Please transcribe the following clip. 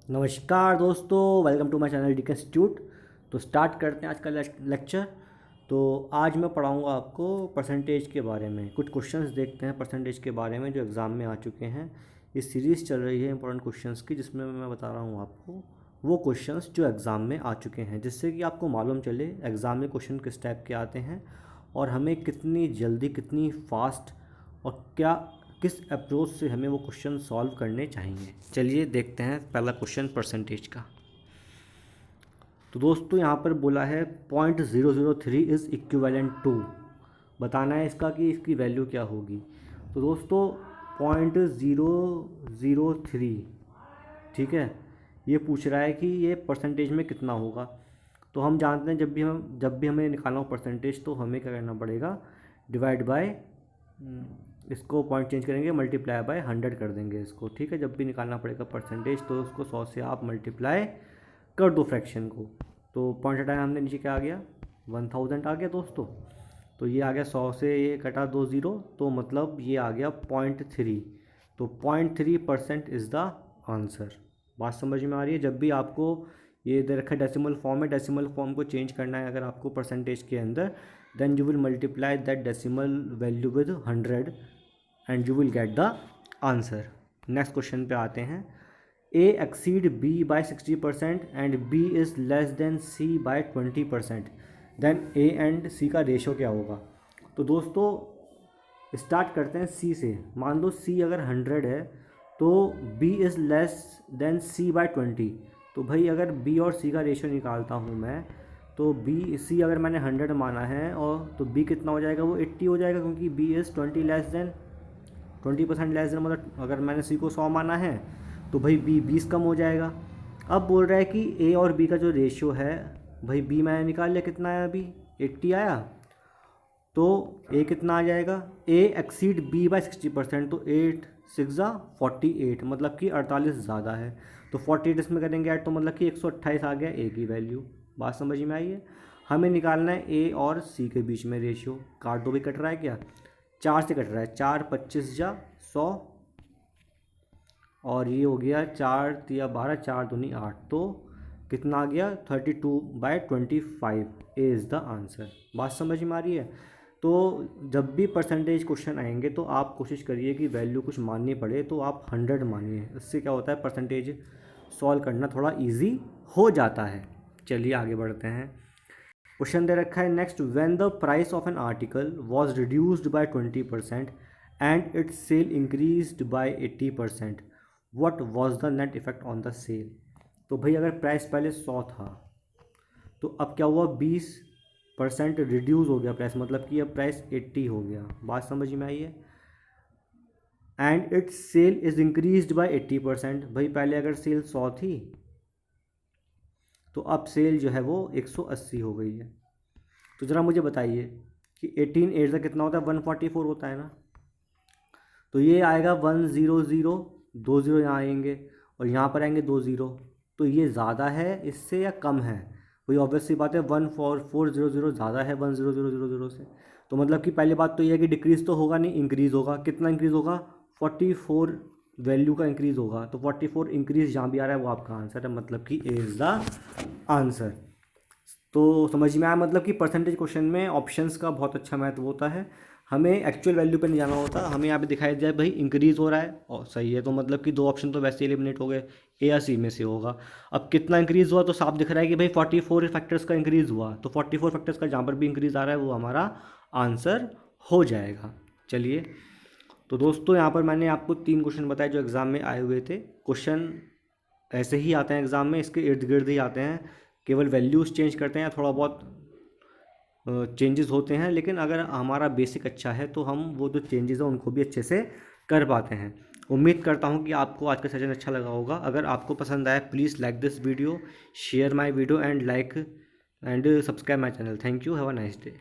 नमस्कार दोस्तों, welcome to my channel DK institute. तो स्टार्ट करते हैं आज का लेक्चर। तो आज मैं पढ़ाऊंगा आपको परसेंटेज के बारे में। कुछ क्वेश्चंस देखते हैं परसेंटेज के बारे में जो एग्ज़ाम में आ चुके हैं। ये सीरीज़ चल रही है इंपॉर्टेंट क्वेश्चंस की, जिसमें मैं बता रहा हूँ आपको वो क्वेश्चंस जो एग्ज़ाम में आ चुके हैं, जिससे कि आपको मालूम चले एग्ज़ाम में क्वेश्चन किस टाइप के आते हैं और हमें कितनी जल्दी, कितनी फास्ट और किस अप्रोच से हमें वो क्वेश्चन सॉल्व करने चाहिए। चलिए देखते हैं पहला क्वेश्चन परसेंटेज का। तो दोस्तों यहाँ पर बोला है 0.003 इज़ इक्विवेलेंट टू, बताना है इसका कि इसकी वैल्यू क्या होगी। तो दोस्तों 0.003, ठीक है, ये पूछ रहा है कि ये परसेंटेज में कितना होगा। तो हम जानते हैं जब भी हमें निकालना हो परसेंटेज, तो हमें क्या करना पड़ेगा, डिवाइड बाय, इसको पॉइंट चेंज करेंगे, मल्टीप्लाई बाय 100 कर देंगे इसको, ठीक है। जब भी निकालना पड़ेगा परसेंटेज तो उसको 100 से आप मल्टीप्लाई कर दो फ्रैक्शन को। तो पॉइंट हटाया हमने, नीचे क्या आ गया, 1000 आ गया दोस्तों। तो ये आ गया 100 से ये कटा 2 ज़ीरो, तो मतलब ये आ गया 0.3। तो 0.3% इज़ द आंसर। बात समझ में आ रही है। जब भी आपको ये दे रखा है डेसिमल फॉर्म है, डेसिमल फॉर्म को चेंज करना है अगर आपको परसेंटेज के अंदर, then you will multiply that decimal value with 100 and you will get the answer. Next question पे आते हैं। A exceed B by 60% and B is less than C by 20%, then A and C का ratio क्या होगा। तो दोस्तों start करते हैं सी से। मान लो सी अगर 100 है तो B is less than C by 20। तो भाई अगर बी और सी का रेशो निकालता हूँ मैं, तो बी सी अगर मैंने 100 माना है और तो बी कितना हो जाएगा, वो 80 हो जाएगा, क्योंकि बी इज़ 20% लेस देन, मतलब अगर मैंने सी को 100 माना है तो भाई बी 20 कम हो जाएगा। अब बोल रहा है कि ए और बी का जो रेशियो है, भाई बी मैंने निकाल लिया, कितना आया अभी, 80 आया। तो ए कितना आ जाएगा, ए एक्सीड बी बाय 60%, तो 8 6 48, मतलब कि 48 ज़्यादा है। तो 48 इसमें करेंगे ऐड, तो मतलब कि 128 आ गया ए की वैल्यू। बात समझ में आई है। हमें निकालना है ए और सी के बीच में रेशियो। काट दो भी, कट रहा है क्या, 4 से कट रहा है, 4 25 जा 100, और ये हो गया 4 तिया 12, 4 दूनी 8, तो कितना आ गया 32/25। A is the answer. बात समझ में आ रही है। तो जब भी परसेंटेज क्वेश्चन आएंगे तो आप कोशिश करिए कि वैल्यू कुछ माननी पड़े तो आप 100 मानिए। इससे क्या होता है, परसेंटेज सॉल्व करना थोड़ा इजी हो जाता है। चलिए आगे बढ़ते हैं। क्वेश्चन दे रखा है next, when the price of an article was reduced by 20% and its sale increased by 80%, what was the net effect on the sale. तो भाई अगर प्राइस पहले 100 था तो अब क्या हुआ, 20% रिड्यूस हो गया प्राइस, मतलब कि अब प्राइस 80 हो गया। बात समझ में आई है। And its sale is increased by 80%, भाई पहले अगर सेल 100 थी तो अब सेल जो है वो 180 हो गई है। तो ज़रा मुझे बताइए कि 18 8 का कितना होता है, 144 होता है ना। तो ये आएगा 100, 2 ज़ीरो यहाँ आएंगे और यहाँ पर आएंगे 2 ज़ीरो। तो ये ज़्यादा है इससे या कम है, वही ऑब्वियस सी बात है, 14400 ज़्यादा है 10000 से। तो मतलब कि पहली बात तो ये है कि डिक्रीज़ तो होगा नहीं, इंक्रीज़ होगा। कितना इंक्रीज़ होगा, 44 वैल्यू का इंक्रीज़ होगा। तो 44 इंक्रीज़ जहाँ भी आ रहा है वो आपका आंसर है, मतलब कि ए इज़ द आंसर। तो समझ में आया, मतलब कि परसेंटेज क्वेश्चन में ऑप्शंस का बहुत अच्छा महत्व होता है। हमें एक्चुअल वैल्यू पे नहीं जाना होता, हमें यहाँ पे दिखाई दिया भाई इंक्रीज़ हो रहा है और सही है, तो मतलब कि 2 ऑप्शन तो वैसे एलिमिनेट हो गए, ए या सी में से होगा। अब कितना इंक्रीज़ हुआ, तो साफ दिख रहा है कि भाई 44 फैक्टर्स का इंक्रीज़ हुआ, तो 44 फैक्टर्स का जहाँ पर भी इंक्रीज़ आ रहा है वो हमारा आंसर हो जाएगा। चलिए, तो दोस्तों यहाँ पर मैंने आपको 3 क्वेश्चन बताए जो एग्ज़ाम में आए हुए थे। क्वेश्चन ऐसे ही आते हैं एग्ज़ाम में, इसके इर्द गिर्द ही आते हैं, केवल वैल्यूज़ चेंज करते हैं, थोड़ा बहुत चेंजेस होते हैं, लेकिन अगर हमारा बेसिक अच्छा है तो हम वो जो चेंजेस हैं उनको भी अच्छे से कर पाते हैं। उम्मीद करता हूँ कि आपको आज का सेशन अच्छा लगा होगा। अगर आपको पसंद आया please like this video, share my video and like and subscribe my channel. Thank you, have a nice day.